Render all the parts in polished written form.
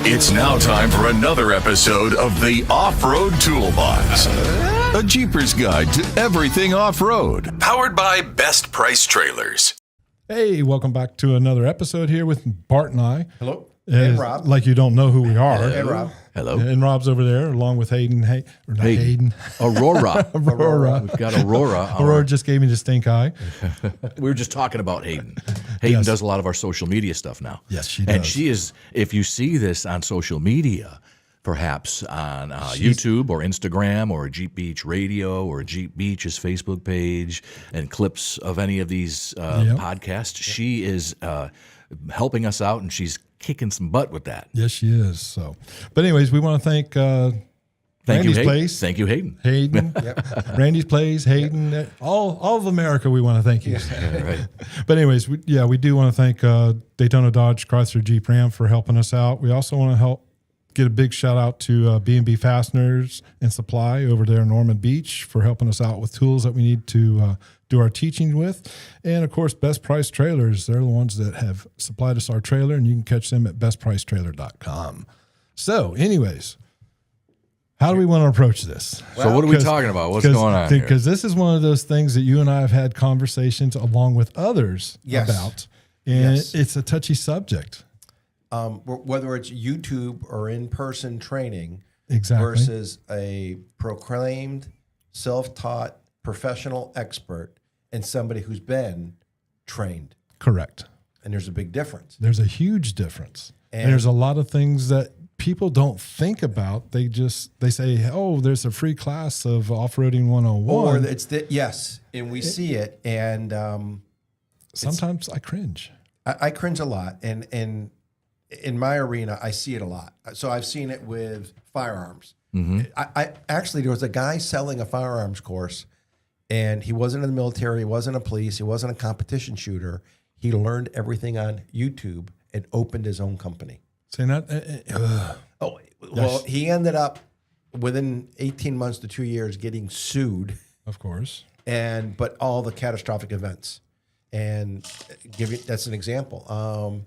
It's now time for another episode of the Offroad Toolbox, a Jeepers guide to everything off-road, powered by Best Price Trailers. Hey, welcome back to another episode here with Bart and I. Hello. And Rob. Like you don't know who we are. And Rob. Hello. And Rob's over there along with Hayden. Hayden. Aurora. Aurora. We've got Aurora. Aurora just gave me the stink eye. We were just talking about Hayden. Hayden does a lot of our social media stuff now. Yes, she does. And she is, if you see this on social media, perhaps on YouTube or Instagram or Jeep Beach Radio or Jeep Beach's Facebook page and clips of any of these podcasts, she is helping us out, and she's kicking some butt with that. Yes, she is. So, but anyways, we want to thank Randy's Place. Thank you, Hayden. Hayden. Randy's Place, Hayden, all of America. We want to thank you. Right. But anyways, we do want to thank Daytona Dodge Chrysler Jeep Ram for helping us out. We also want to get a big shout out to B&B Fasteners and Supply over there in Norman Beach for helping us out with tools that we need to do our teaching with. And of course, Best Price Trailers. They're the ones that have supplied us our trailer, and you can catch them at bestpricetrailer.com. So anyways, how do we want to approach this? So what are we talking about? What's going on here? Because this is one of those things that you and I have had conversations along with others about. And it's a touchy subject. Whether it's YouTube or in-person training versus a proclaimed, self-taught, professional expert and somebody who's been trained. Correct. And there's a big difference. There's a huge difference. And there's a lot of things that people don't think about. They say, oh, there's a free class of off-roading 101. Or it's yes, and we see it. And sometimes I cringe. I cringe a lot. And in my arena, I see it a lot. So I've seen it with firearms. Mm-hmm. I actually, there was a guy selling a firearms course, and he wasn't in the military, he wasn't a police, he wasn't a competition shooter. He learned everything on YouTube and opened his own company. Saying that? Well, he ended up within 18 months to 2 years getting sued. Of course. But all the catastrophic events. And that's an example.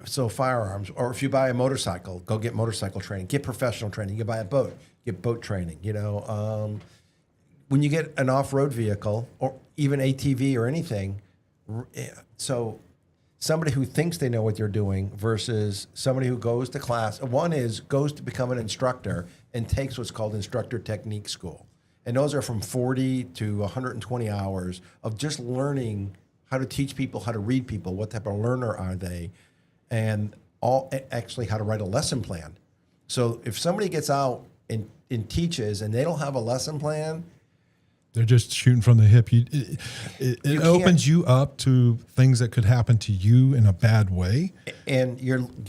So firearms, or if you buy a motorcycle, go get motorcycle training, get professional training. You buy a boat, get boat training. When you get an off-road vehicle or even ATV or anything, so somebody who thinks they know what they're doing versus somebody who goes to class. One goes to become an instructor and takes what's called instructor technique school. And those are from 40 to 120 hours of just learning how to teach people, how to read people, what type of learner are they, and actually how to write a lesson plan. So if somebody gets out and teaches and they don't have a lesson plan, they're just shooting from the hip. It opens you up to things that could happen to you in a bad way. And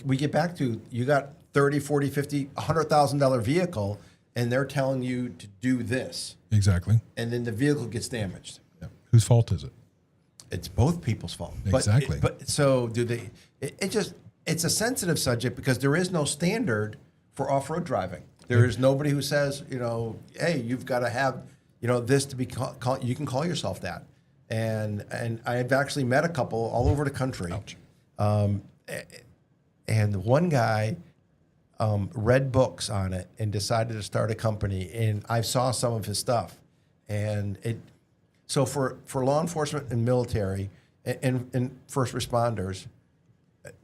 we get back to, you got $30, $40, $50, $100,000 vehicle, and they're telling you to do this. Exactly. And then the vehicle gets damaged. Yeah. Whose fault is it? It's both people's fault. Exactly. But so do they? It's a sensitive subject because there is no standard for off-road driving. There is nobody who says, hey, you've got to have, this to be you can call yourself that. And I've actually met a couple all over the country. Ouch. And one guy read books on it and decided to start a company. And I saw some of his stuff, and So for law enforcement and military and first responders,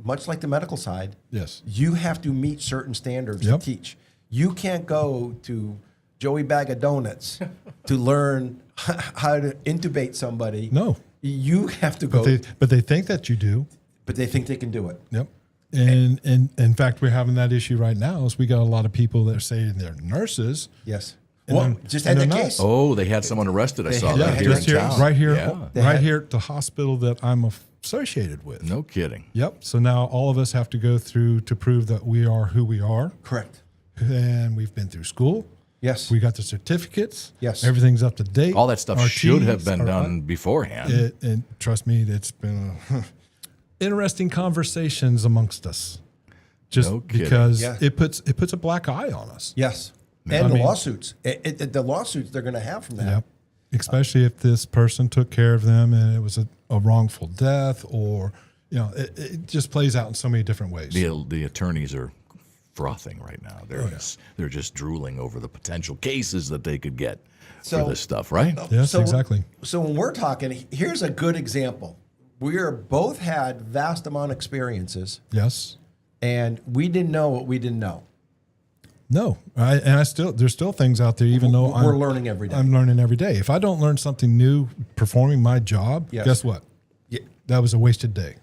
much like the medical side, yes, you have to meet certain standards to teach. You can't go to Joey Bag of Donuts to learn how to intubate somebody. No. You have to go. But they think that you do. But they think they can do it. Yep. And in fact, we're having that issue right now. Is we got a lot of people that are saying they're nurses. Yes. Well, just had that case. Oh, they had someone arrested. I saw that here in town. Right here at the hospital that I'm associated with. No kidding. Yep. So now all of us have to go through to prove that we are who we are. Correct. And we've been through school. Yes. We got the certificates. Yes. Everything's up to date. All that stuff should have been done beforehand. And trust me, it's been interesting conversations amongst us. Just because it puts a black eye on us. Yes. And the lawsuits. The lawsuits they're going to have from that. Yep. Especially if this person took care of them and it was a wrongful death, or it just plays out in so many different ways. The attorneys are frothing right now. They're just drooling over the potential cases that they could get for this stuff, right? Yes, exactly. So when we're talking, here's a good example. We are both had vast amount of experiences, Yes. and we didn't know what we didn't know. No, there's still things out there, even though We're learning every day. I'm learning every day. If I don't learn something new performing my job, Yes. guess what? Yeah. That was a wasted day.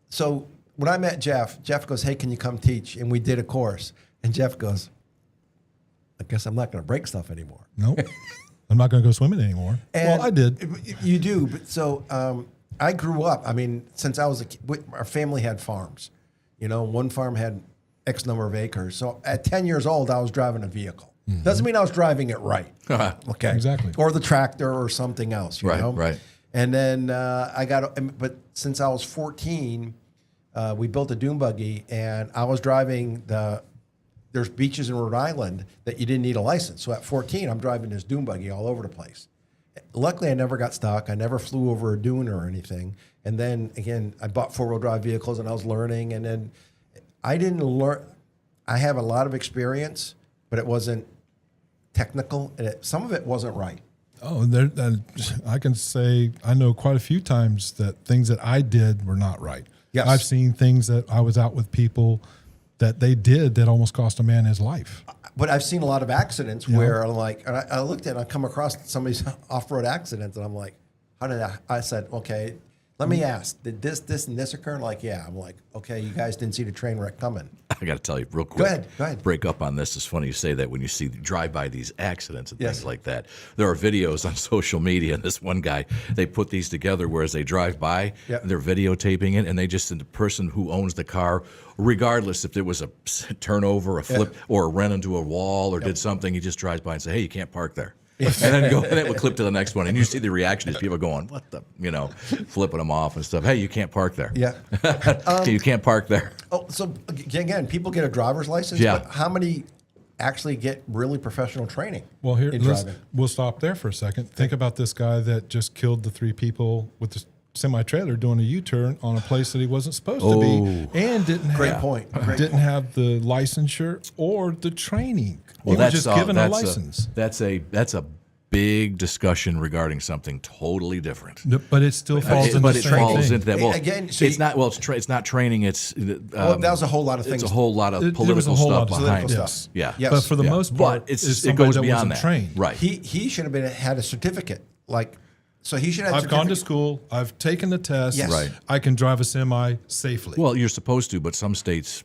So when I met Jeff goes, "Hey, can you come teach?" And we did a course. And Jeff goes, "I guess I'm not going to break stuff anymore." Nope. I'm not going to go swimming anymore. Well, I did. You do. But so I grew up, since I was a kid, our family had farms. One farm had X number of acres. So at 10 years old, I was driving a vehicle. Doesn't mean I was driving it right. Okay. Exactly. Or the tractor or something else, you know? Right. And then but since I was 14, we built a dune buggy, and I was driving there's beaches in Rhode Island that you didn't need a license. So at 14, I'm driving this dune buggy all over the place. Luckily, I never got stuck. I never flew over a dune or anything. And then again, I bought 4-wheel drive vehicles, and I was learning. And then I didn't learn. I have a lot of experience, but it wasn't technical, and some of it wasn't right. Oh, I can say I know quite a few times that things that I did were not right. Yes. I've seen things that I was out with people that they did that almost cost a man his life. But I've seen a lot of accidents where I'm like, and I looked at it, I come across somebody's off-road accident, and I'm like, how did I said, okay, let me ask, did this, and this occur? Like, yeah. I'm like, okay, you guys didn't see the train wreck coming. I got to tell you real quick. Go ahead. Break up on this. It's funny you say that when you drive by these accidents and Yes. things like that. There are videos on social media, and this one guy, they put these together whereas they drive by, Yep. they're videotaping it, and they just, the person who owns the car, regardless if there was a turnover, a flip, or ran into a wall or did something, he just drives by and say, "Hey, you can't park there." And then and it will clip to the next one, and you see the reaction is people going, "What the," flipping them off and stuff. "Hey, you can't park there." Yeah. You can't park there. Oh, so again, people get a driver's license, Yeah. but how many actually get really professional training? Well, here in driving? we'll stop there for a second. Think about this guy that just killed the 3 people with the semi-trailer doing a U-turn on a place that he wasn't supposed to be, and didn't Great have, point. Great didn't point. have the licensure or the training. Well, he was just given a license. That's a big discussion regarding something totally different. But it still falls into But the it same falls thing. into that. Well, Again, so it's not. Well, it's not training. It's That was a whole lot of things. it's a whole lot of There was a political whole stuff lot of behind political it. stuff. Yeah, Yes. But for the Yeah. most part, But it somebody goes that beyond wasn't that. trained. Right. He should have had a certificate. So he should have. I've gone to school. I've taken the test. Yes. Right. I can drive a semi safely. Well, you're supposed to, but some states,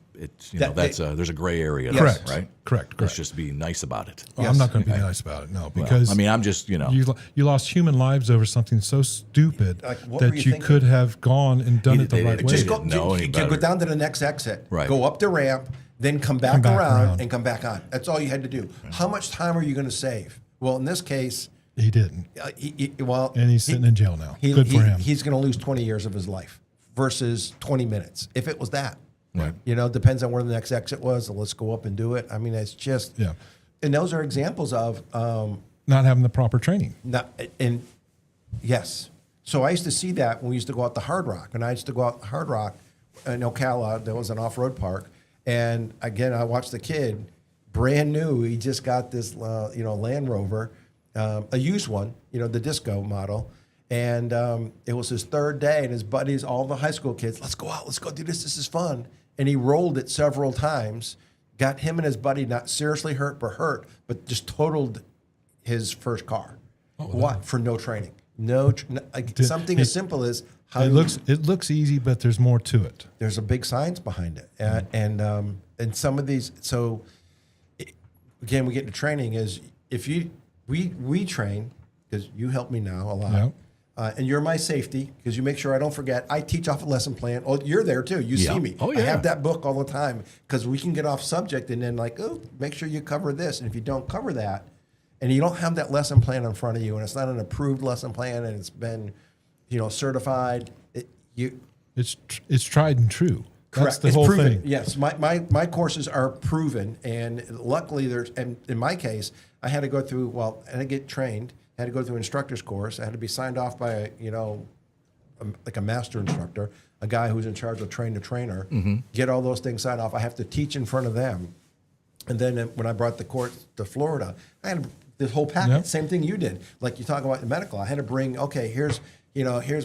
there's a gray area. there, Correct. Right. Correct. Let's just be nice about it. Well, I'm not going to be nice about it. No, Well, because I mean, I'm just you lost human lives over something so stupid Like, what were that you you thinking? could have gone and done it the They right didn't- way. Just didn't know any go better. down to the next exit. Right. Go up the ramp, then come back, back around, around. and come back on. That's all you had to do. How much time are you going to save? Well, in this case, He didn't, and he's sitting in jail now. Good for him. He's going to lose 20 years of his life versus 20 minutes. If it was that, Right. depends on where the next exit was. So let's go up and do it. I mean, it's just, Yeah. And those are examples of, Not having the proper training. yes. So I used to see that when we used to go out to Hard Rock, and I used to go out to Hard Rock in Ocala. There was an off-road park, and again, I watched the kid, brand new. He just got this, Land Rover, a used one, the disco model, and it was his 3rd day, and his buddies, all the high school kids, let's go out, let's go do this. This is fun, and he rolled it several times. Got him and his buddy not seriously hurt, but just totaled his first car. Why? For no training. Something as simple as how It looks easy, but there's more to it. there's a big science behind it, and some of these. So again, we get to training is if we train because you help me now a lot. Yep. And you're my safety because you make sure I don't forget. I teach off a lesson plan. Oh, you're there too. You Yeah. see me. Oh, I yeah. have that book all the time because we can get off subject and then make sure you cover this. And if you don't cover that, and you don't have that lesson plan in front of you, and it's not an approved lesson plan, and it's been, certified, It's tried and true. That's correct. the It's whole proven. thing. Yes, my courses are proven, and luckily and in my case, I had to go through. Well, I had to get trained. I had to go through an instructor's course. I had to be signed off by like a master instructor. a guy who's in charge of train the trainer, get all those things signed off. I have to teach in front of them. And then when I brought the course to Florida, I had this whole packet, Yep. same thing you did. Like you talk about the medical, I had to bring, okay, here's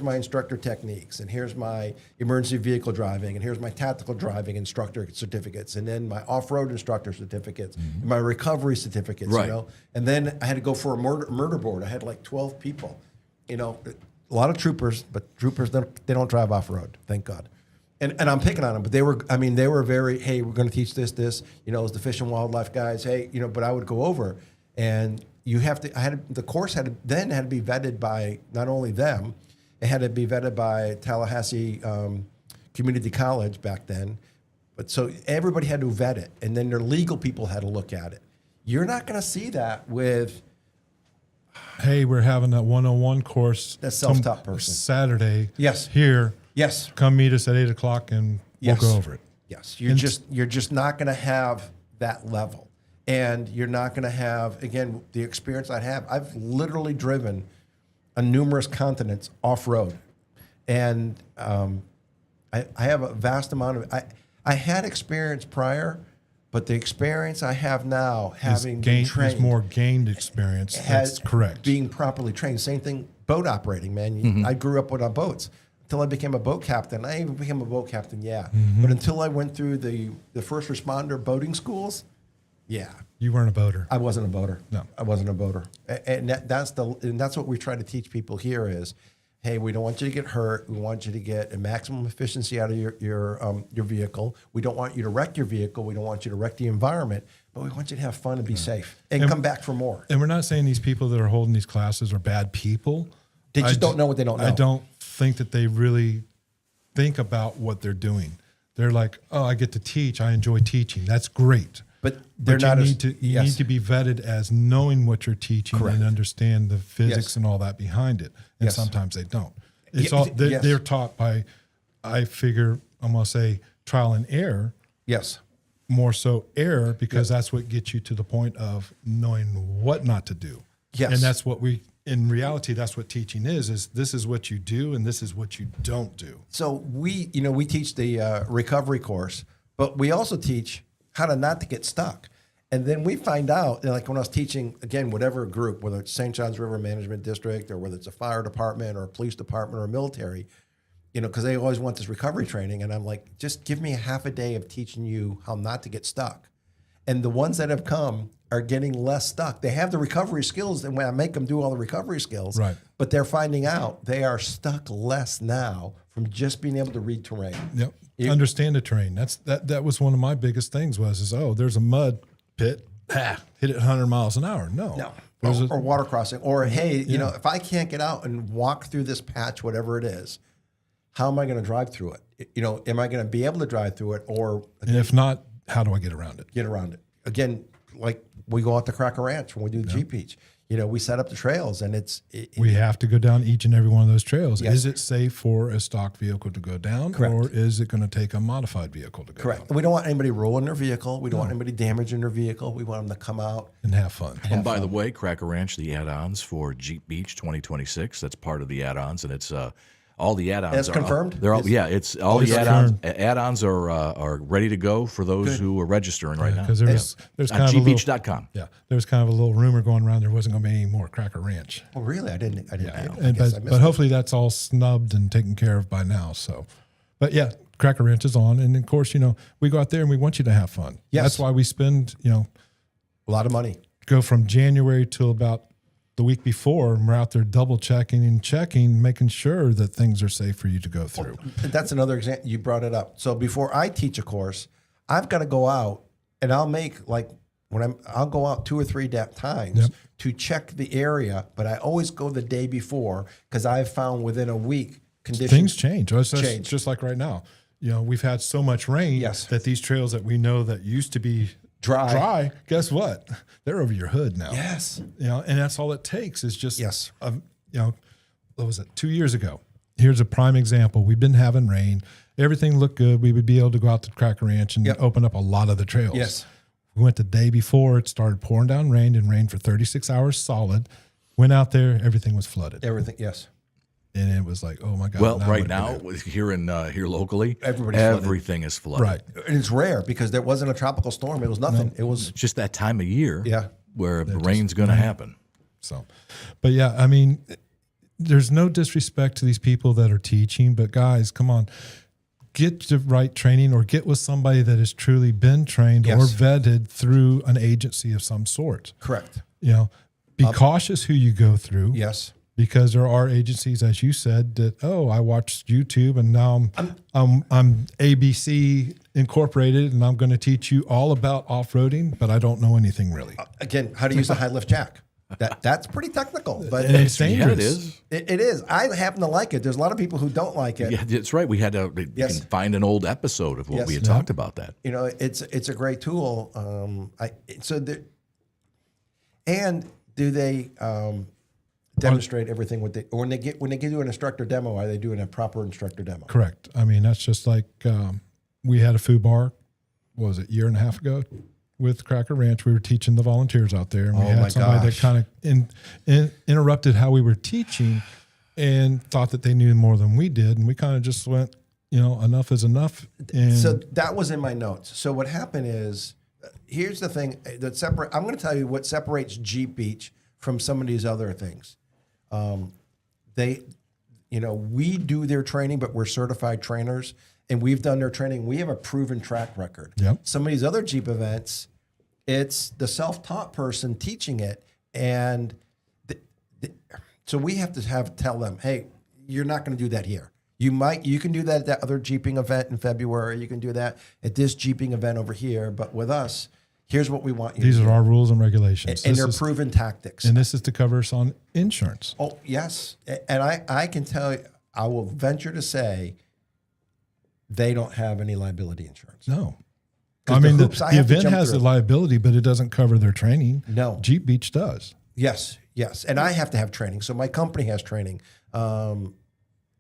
my instructor techniques, and here's my emergency vehicle driving, and here's my tactical driving instructor certificates, and then my off-road instructor certificates, and my recovery certificates, Right. you know. And then I had to go for a murder board. I had like 12 people, you know, a lot of troopers, but troopers, they don't drive off-road, thank God. And I'm picking on them, but they were very, hey, we're going to teach this, you know, as the Fish and Wildlife guys, hey, you know, but I would go over, and the course had to be vetted by not only them, it had to be vetted by Tallahassee Community College back then, but so everybody had to vet it, and then their legal people had to look at it. You're not going to see that with, Hey, we're having that 101 course. That self-taught person. Saturday. Yes. Here. yes, Come meet us at 8 o'clock and Yes. we'll go over it. yes, you're just not going to have that level. And you're not going to have, again, the experience I have. I've literally driven on numerous continents off-road. And I have a vast amount of, I had experience prior, but the experience I have now, having been trained. Is more gained experience. That's correct. Being properly trained. Same thing, boat operating, man. I grew up on boats. Until I became a boat captain. I even became a boat captain, yeah. But until I went through the first responder boating schools, yeah. You weren't a boater. I wasn't a boater. No. I wasn't a boater. And that's what we try to teach people here is, hey, we don't want you to get hurt. We want you to get a maximum efficiency out of your vehicle. We don't want you to wreck your vehicle. We don't want you to wreck the environment. But we want you to have fun and be safe and come back for more. And we're not saying these people that are holding these classes are bad people. They just don't know what they don't know. I don't think that they really think about what they're doing. They're like, oh, I get to teach. I enjoy teaching. That's great. But they're you not need as, to you need to be vetted as knowing what you're teaching Correct. and understand the physics Yes. and all that behind it. And Yes. sometimes they don't. It's Yeah, all yes. they're taught by, I figure I'm gonna say trial and error, Yes. more so error, because that's what gets you to the point of knowing what not to do. Yes. And that's what in reality, that's what teaching is this is what you do and this is what you don't do. So we teach the recovery course, but we also teach how to not to get stuck. And then we find out, like when I was teaching, again, whatever group, whether it's St. John's River Management District or whether it's a fire department or a police department or military, you know, because they always want this recovery training. And I'm like, just give me a half a day of teaching you how not to get stuck. And the ones that have come are getting less stuck. They have the recovery skills, and when I make them do all the recovery skills, Right. but they're finding out they are stuck less now from just being able to read terrain. Yep. Understand the terrain. That was one of my biggest things was there's a mud pit, hit it 100 miles an hour. No. Or water crossing. Or, hey, you know, if I can't get out and walk through this patch, whatever it is, how am I going to drive through it? You know, am I going to be able to drive through it, or And if not, how do I get around it? get around it? Again, like we go out to Cracker Ranch when we do the Jeep Beach. You know, we set up the trails, and We have to go down each and every one of those trails. Yes. Is it safe for a stock vehicle to go down, Correct. or is it going to take a modified vehicle to go correct. down We don't want anybody rolling their vehicle. We don't want anybody damaging their vehicle. We want them to come out. and have fun? And by the way, Cracker Ranch, the add-ons for Jeep Beach 2026, that's part of the add-ons, and it's all the add-ons That's are confirmed? They're all, Yes. it's all It's the add-ons. confirmed. Add-ons are ready to go for those who are registering right now. Because there's On kind of a little, gbeach.com. there's kind of a little rumor going around there wasn't going to be any more Cracker Ranch. Oh, really? I didn't. I And, guess I missed but it. hopefully that's all snubbed and taken care of by now. So, but yeah, Cracker Ranch is on, and of course, you know, we go out there and we want you to have fun. Yes. That's why we spend, you know, A lot of money. go from January till about the week before, and we're out there double checking and checking, making sure that things are safe for you to go through. That's another example. You brought it up. So before I teach a course, I've got to go out, and I'll make I'll go out 2 or 3 times to check the area, but I always go the day before because I've found within a week conditions Things change. It's change. just like right now. You know, we've had so much rain Yes. that these trails that we know that used to be Dry. guess what? They're over your hood now. Yes. You know, and that's all it takes is just, Yes. you know, what was it? 2 years ago. Here's a prime example. We've been having rain. Everything looked good. We would be able to go out to Cracker Ranch and open up a lot of the trails. Yes. We went the day before. It started pouring down rain and rained for 36 hours solid. Went out there. Everything was flooded. Everything. Yes. And it was like, oh my God. Well, now right what do now, we do? here locally, Everybody's flooded. everything is flooded. Right. And it's rare because there wasn't a tropical storm. It was nothing. It was It's just that time of year Yeah. where the rain's going to happen. So, but yeah, I mean, there's no disrespect to these people that are teaching, but guys, come on, get the right training or get with somebody that has truly been trained or Yes. vetted through an agency of some sort. correct. You know, be cautious who you go through. Yes. Because there are agencies, as you said, that I watched YouTube and now I'm ABC Incorporated and I'm going to teach you all about off-roading, but I don't know anything really. Again, how to use a high lift jack. That's pretty technical, but And it's dangerous. Yeah, it is. it is. I happen to like it. There's a lot of people who don't like it. Yeah, that's right. We had to you Yes. can find an old episode of what Yes. we had Yeah. talked about that. You know, it's a great tool. Do they demonstrate everything with when they give you an instructor demo? Are they doing a proper instructor demo? Correct. I mean, that's just like we had a food bar, what was it, a year and a half ago with Cracker Ranch. We were teaching the volunteers out there. And we Oh, my had somebody gosh. that kind of interrupted how we were teaching and thought that they knew more than we did. And we kind of just went, enough is enough. And So that was in my notes. So what happened is, here's the thing that I'm going to tell you what separates Jeep Beach from some of these other things. We do their training, but we're certified trainers, and we've done their training. We have a proven track record. Yep. Some of these other Jeep events, it's the self-taught person teaching it, and so we have to tell them, hey, you're not going to do that here. You can do that at that other Jeeping event in February. You can do that at this Jeeping event over here. But with us, here's what we want you these to are do. our rules and regulations. And This they're is- proven tactics. And this is to cover us on insurance. Oh, yes. And I can tell you, I will venture to say they don't have any liability insurance. No. 'Cause I mean, the hoops I have to event jump has through. a liability, but it doesn't cover their training. No. Jeep Beach does. Yes. And I have to have training. So my company has training.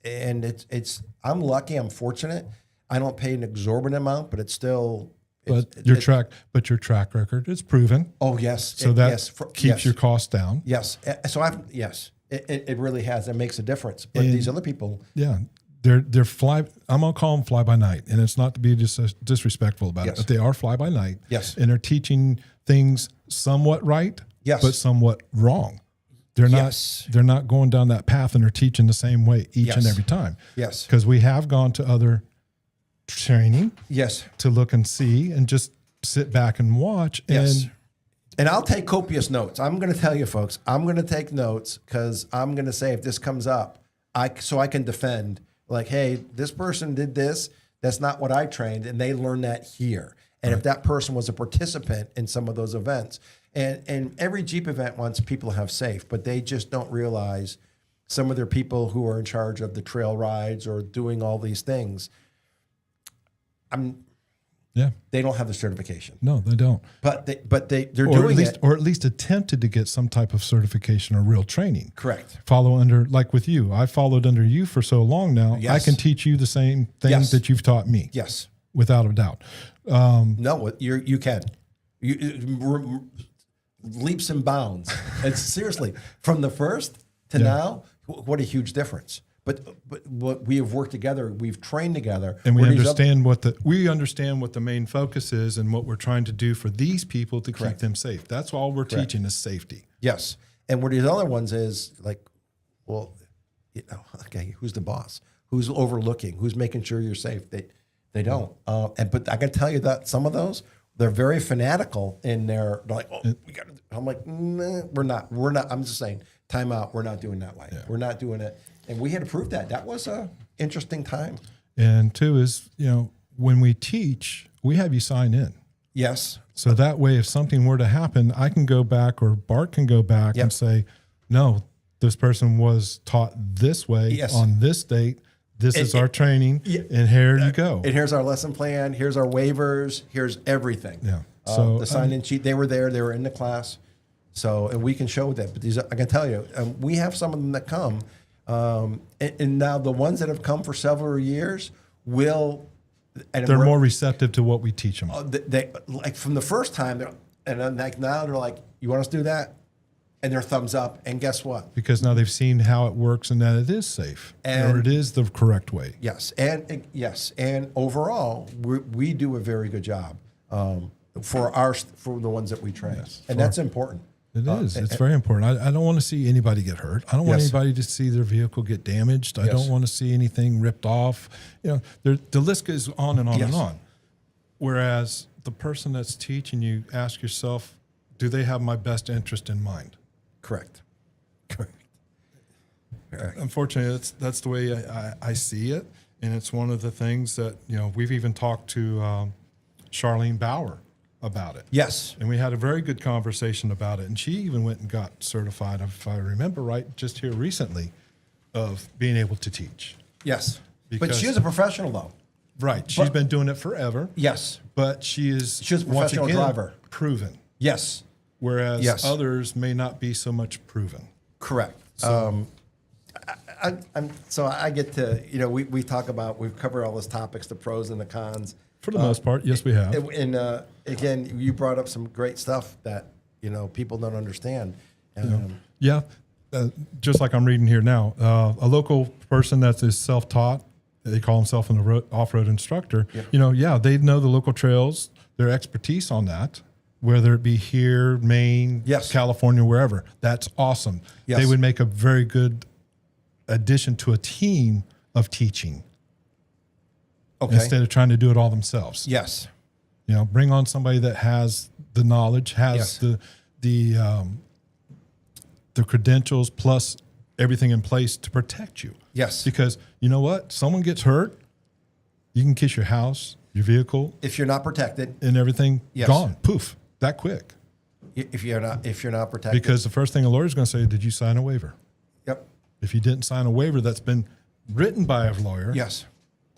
And I'm lucky, I'm fortunate. I don't pay an exorbitant amount, but it's still. But your track record is proven. Oh, yes. So that keeps your costs down. Yes. So it really has. It makes a difference. But And- these other people. Yeah. I'm gonna call them fly by night, and it's not to be disrespectful about Yes. it, but they are fly by night. Yes. And they're teaching things somewhat right, Yes. but somewhat wrong. They're Yes. not. They're not going down that path, and they're teaching the same way each and Yes. every time. Yes. Because we have gone to other training Yes. to look and see, and just sit back and watch. Yes. And And I'll take copious notes. I'm going to tell you, folks, I'm going to take notes because I'm going to say if this comes up, so I can defend. Like, hey, this person did this. That's not what I trained, and they learned that here. And if that person was a participant in some of those events, and every Jeep event wants people to have safe, but they just don't realize some of their people who are in charge of the trail rides or doing all these things. yeah, They don't have the certification, no, they don't. but they're Or doing at least, it or at least attempted to get some type of certification or real training. correct. Follow under, like with you. I followed under you for so long now. I Yes. can teach you the same things Yes. that you've taught me. Yes. Without a doubt. No, you can. Leaps and bounds. And seriously, from the first to now, what a huge difference. But what we have worked together, we've trained together, And we where these understand what the main focus is and what we're trying to do for these people to keep them safe. That's all we're teaching is safety. yes, and where these other ones is like, well, okay, who's the boss? Who's overlooking? Who's making sure you're safe? They don't. But I can tell you that some of those, they're very fanatical in their. They're like, oh, we got to. I'm like, nah, we're not. I'm just saying, time out. We're not doing that way. We're not doing it. And we had to prove that. That was a interesting time. And two is, when we teach, we have you sign in. Yes. So that way, if something were to happen, I can go back or Bart can go back and say, no, this person was taught this way on this date. This is our training, and here you go. And here's our lesson plan. Here's our waivers. Here's everything. Yeah. So the sign-in sheet, they were there. They were in the class. So, and we can show that. But these, I can tell you, we have some of them that come. And now the ones that have come for several years will. And they're more receptive to what we teach them. They like from the first time, and then like now they're like, "You want us to do that? and their thumbs up. And guess what? Because now they've seen how it works and that it is safe, And- or it is the correct way. Yes, and overall, we do a very good job for the ones that we train, Yes, and that's important. It is. It's very important. I don't want to see anybody get hurt. I don't want Yes. anybody to see their vehicle get damaged. I Yes. don't want to see anything ripped off. The list goes on and on Yes. and on. Whereas the person that's teaching you, ask yourself, do they have my best interest in mind? Correct. Unfortunately, that's the way I see it, and it's one of the things that we've even talked to Charlene Bauer about it. Yes. And we had a very good conversation about it. And she even went and got certified, if I remember right, just here recently, of being able to teach. Yes. But Because- she is a professional, though. Right. She's been doing it forever. Yes. But she is She's a once professional again, driver. proven. Yes. Whereas Yes. others may not be so much proven. Correct. So I get to, we talk about, we've covered all those topics, the pros and the cons. For the most part, yes, we have. And again, you brought up some great stuff that, people don't understand. Yeah. Just like I'm reading here now, a local person that is self-taught, they call themselves an off-road instructor. Yep. They know the local trails, their expertise on that, whether it be here, Maine, Yes. California, wherever. That's awesome. Yes. They would make a very good addition to a team of teaching Okay. instead of trying to do it all themselves. Yes. Bring on somebody that has the knowledge, has Yes. the credentials plus everything in place to protect you. Yes. Because you know what? Someone gets hurt, you can kiss your house, your vehicle, If you're not protected, and everything Yes. gone. Poof, that quick. if you're not protected. Because the first thing a lawyer's going to say, did you sign a waiver? Yep. If you didn't sign a waiver that's been written by a lawyer, Yes.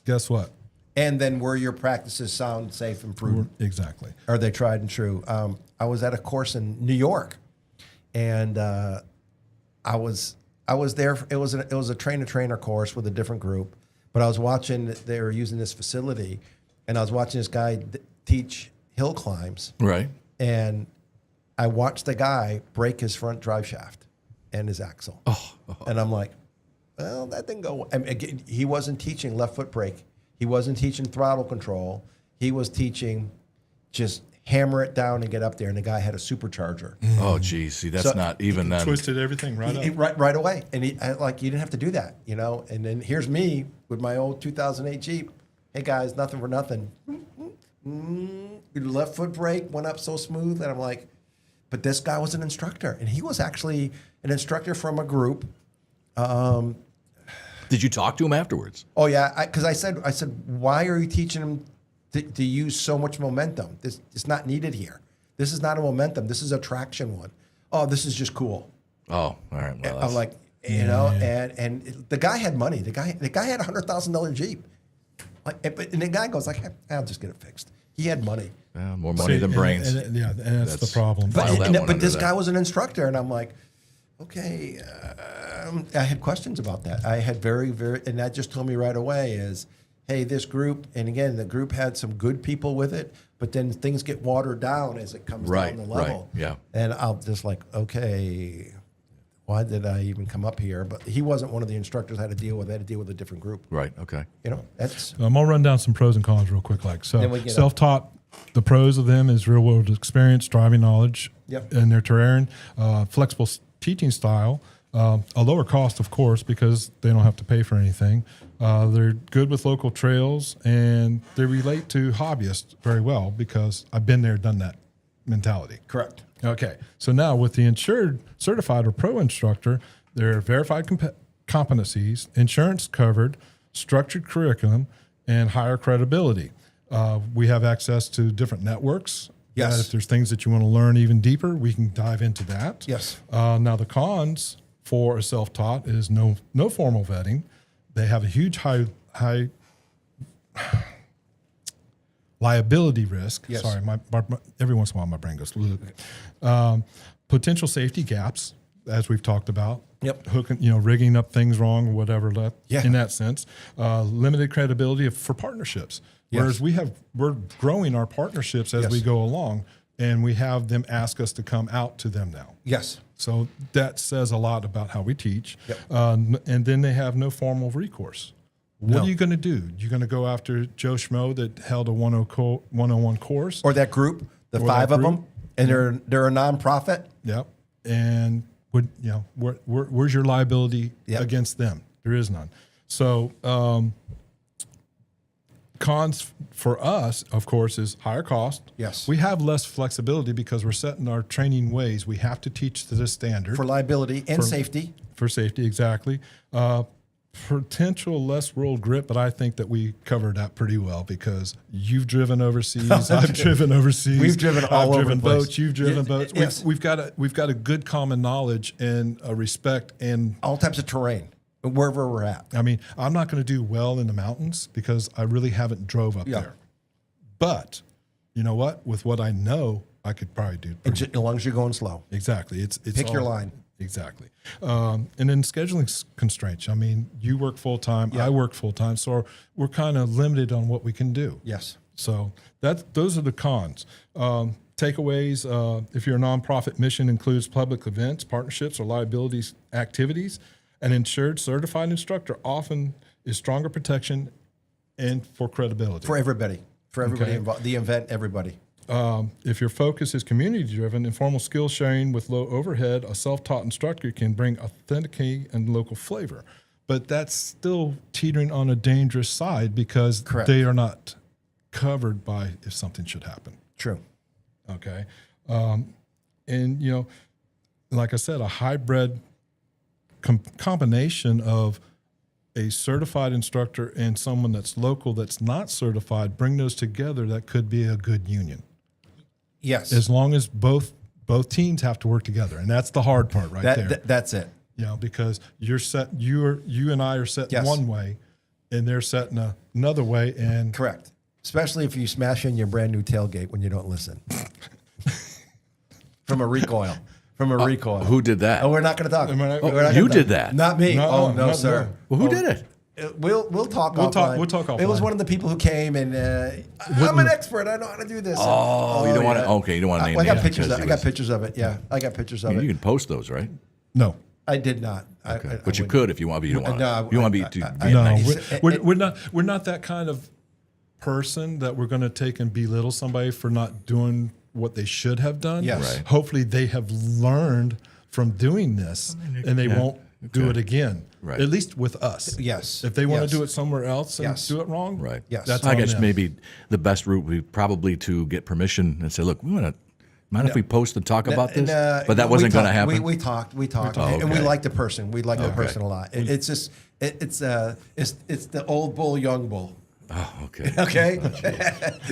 guess what? And then were your practices sound, safe, and proven? Exactly. Are they tried and true? I was at a course in New York, and I was there. It was a trainer course with a different group, but I was watching. They were using this facility, and I was watching this guy teach hill climbs, Right. and I watched the guy break his front drive shaft and his axle, and I'm like, well, that didn't go. I mean, again, he wasn't teaching left foot brake. He wasn't teaching throttle control. He was teaching just hammer it down and get up there. And the guy had a supercharger. Oh, geez. See, that's So- not even then. Twisted everything right up. Right away. And you didn't have to do that, And then here's me with my old 2008 Jeep. Hey, guys, nothing for nothing. Left foot brake went up so smooth. And I'm like, but this guy was an instructor. And he was actually an instructor from a group. Did you talk to him afterwards? Oh yeah, because I said, why are you teaching them to use so much momentum? This it's not needed here. This is not a momentum. This is a traction one. Oh, this is just cool. Oh, all right. Well, I'm like, and the guy had money. The guy had $100,000 Jeep. And the guy goes like, I'll just get it fixed. He had money. more money than brains. And that's the problem. File that one But under this that. guy was an instructor, and I'm like, okay. I had questions about that. I had and that just told me right away is, hey, this group, and again, the group had some good people with it, but then things get watered down as it comes Right, down the level. right, yeah. And I'll just like, okay, why did I even come up here? But he wasn't one of the instructors I had to deal with. I had to deal with a different group. Right. Okay. That's I'm gonna run down some pros and cons real quick. Then we So get self-taught, the pros of them is real world experience, driving knowledge Yep. in their terrain, flexible teaching style, a lower cost, of course, because they don't have to pay for anything. They're good with local trails, and they relate to hobbyists very well because I've been there, done that mentality. correct. Okay, so now with the insured, certified, or pro instructor, there are verified competencies, insurance covered, structured curriculum, and higher credibility. We have access to different networks. Yes. If there's things that you want to learn even deeper, we can dive into that. Yes. Now the cons for a self-taught is no formal vetting. They have a huge high liability risk. Yes. Sorry, my every once in a while my brain goes. Potential safety gaps, as we've talked about. Yep. Hooking, rigging up things wrong or whatever. Yeah. In that sense, limited credibility for partnerships. Yes. Whereas we're growing our partnerships as Yes. we go along, and we have them ask us to come out to them now. Yes. So that says a lot about how we teach. Yep. And then they have no formal recourse. What No. are you going to do? You're going to go after Joe Schmo that held a 101 course? Or that group, the Or 5 that of them, group. and they're a nonprofit. Yep. And where's your liability Yep. against them? There is none. So cons for us, of course, is higher cost. Yes. We have less flexibility because we're setting our training ways. We have to teach to this standard. For liability and safety. For safety, exactly. Potential less rolled grip, but I think that we covered that pretty well because you've driven overseas. I've driven overseas. We've driven all I've over driven the place. boats. You've driven boats. Yes. We've got a good common knowledge and a respect. And All types of terrain, wherever we're at. I mean, I'm not going to do well in the mountains because I really haven't drove up there. But you know what? With what I know, I could probably do. As long as you're going slow. Exactly. It's Pick your all- line. Exactly. And then scheduling constraints. I mean, you work full time, I work full time, so we're kind of limited on what we can do. Yes. So those are the cons. Takeaways: if your nonprofit mission includes public events, partnerships, or liabilities activities, an insured certified instructor often is stronger protection and for credibility. For everybody. For everybody Okay. involved. The event, everybody. If your focus is community-driven, informal skill sharing with low overhead, a self-taught instructor can bring authenticity and local flavor. But that's still teetering on a dangerous side because Correct. they are not covered by if something should happen. True. Okay. And, like I said, a hybrid combination of a certified instructor and someone that's local that's not certified, bring those together, that could be a good union. Yes. As long as both teams have to work together, and that's the hard part right there. That's it. Because you and I are set Yes. one way, and they're set in another way, and Correct. Especially if you smash in your brand new tailgate when you don't listen. From a recoil. Who did that? Oh, we're not going to talk. Am I right? We're not You gonna did talk. that. Not me. No, no, no, sir. no. Well, who did it? We'll talk We'll offline. we'll talk It was offline. one of the people who came and I'm an expert. I know how to do this. Oh, you don't want to. Okay, you don't want to name I got names pictures. because I he got was- pictures of it. Yeah, I got pictures of You it. can post those, right? no. I did not. Okay. I But you wouldn't. could if you want. But you don't want. No, You want to be too. be No, nice. we're not that kind of person that we're going to take and belittle somebody for not doing what they should have done. Yes. Right. Hopefully they have learned from doing this and they won't do it again. Right. At least with us. Yes. If they want Yes. to do it somewhere else and Yes. do it wrong, Right. Yes. That's I on guess them. maybe the best route would be probably to get permission and say, look, we want to. Mind if we post and talk about this? But that wasn't going to happen. We talked, Oh, and we okay. like the person. We like the Okay. person a lot. It's just it's the old bull, young bull. Oh, okay. Okay,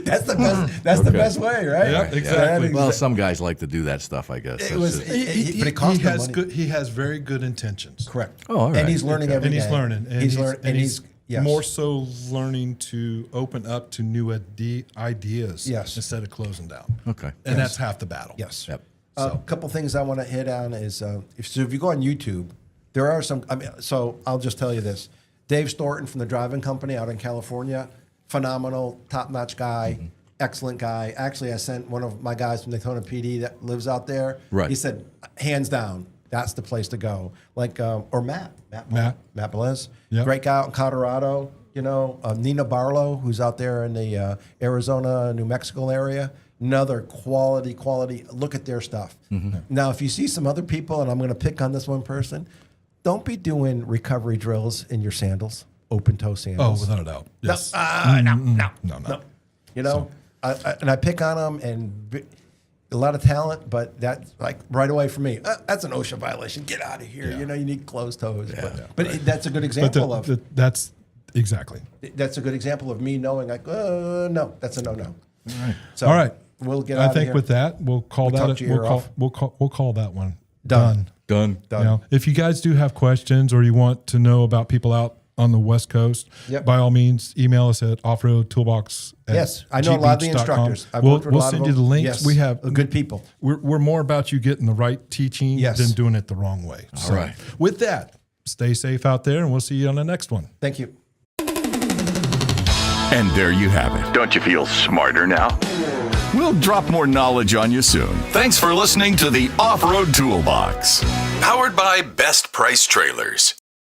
that's the best. That's the best way, right? Yeah, exactly. Well, some guys like to do that stuff, I guess. It That's was, just- but it cost he him has money. good. He has very good intentions. Correct. Oh, all right. And he's learning every And day. he's learning. And He's learning. And he's yes. more so learning to open up to new ideas Yes. instead of closing down. Okay. And that's half the battle. Yes. Yep. A couple things I want to hit on is if you go on YouTube, there are some. I mean, so I'll just tell you this: Dave Storton from the Driving Company out in California, phenomenal, top-notch guy, excellent guy. Actually, I sent one of my guys from Daytona PD that lives out there. Right. He said, hands down, that's the place to go. Like or Matt Velez, Yep. great guy out in Colorado. Nina Barlow, who's out there in the Arizona, New Mexico area. Another quality. Look at their stuff. Now, if you see some other people, and I'm going to pick on this one person, don't be doing recovery drills in your sandals, open toe Oh, sandals. without a doubt. Yes. No. I pick on them, and a lot of talent, but that's like right away for me. That's an OSHA violation. Get out of here. Yeah. You need closed toes. Yeah. But that's a good But example of. that's exactly. That's a good example of me knowing, like, no, that's a no. All right. So All right. we'll get I out of think here. with that, we'll call talk that. your ear off. We'll call that one Done. Done. Done. If you guys do have questions or you want to know about people out on the West Coast, Yep. by all means, email us at offroadtoolbox. Yes, I know a lot of the instructors. I've We'll worked with a lot send of you the them. links. Yes. We have Good people. We're more about you getting the right teaching Yes. than doing it the wrong way. All right. With that, stay safe out there, and we'll see you on the next one. Thank you. And there you have it. Don't you feel smarter now? We'll drop more knowledge on you soon. Thanks for listening to the Off-Road Toolbox, powered by Best Price Trailers.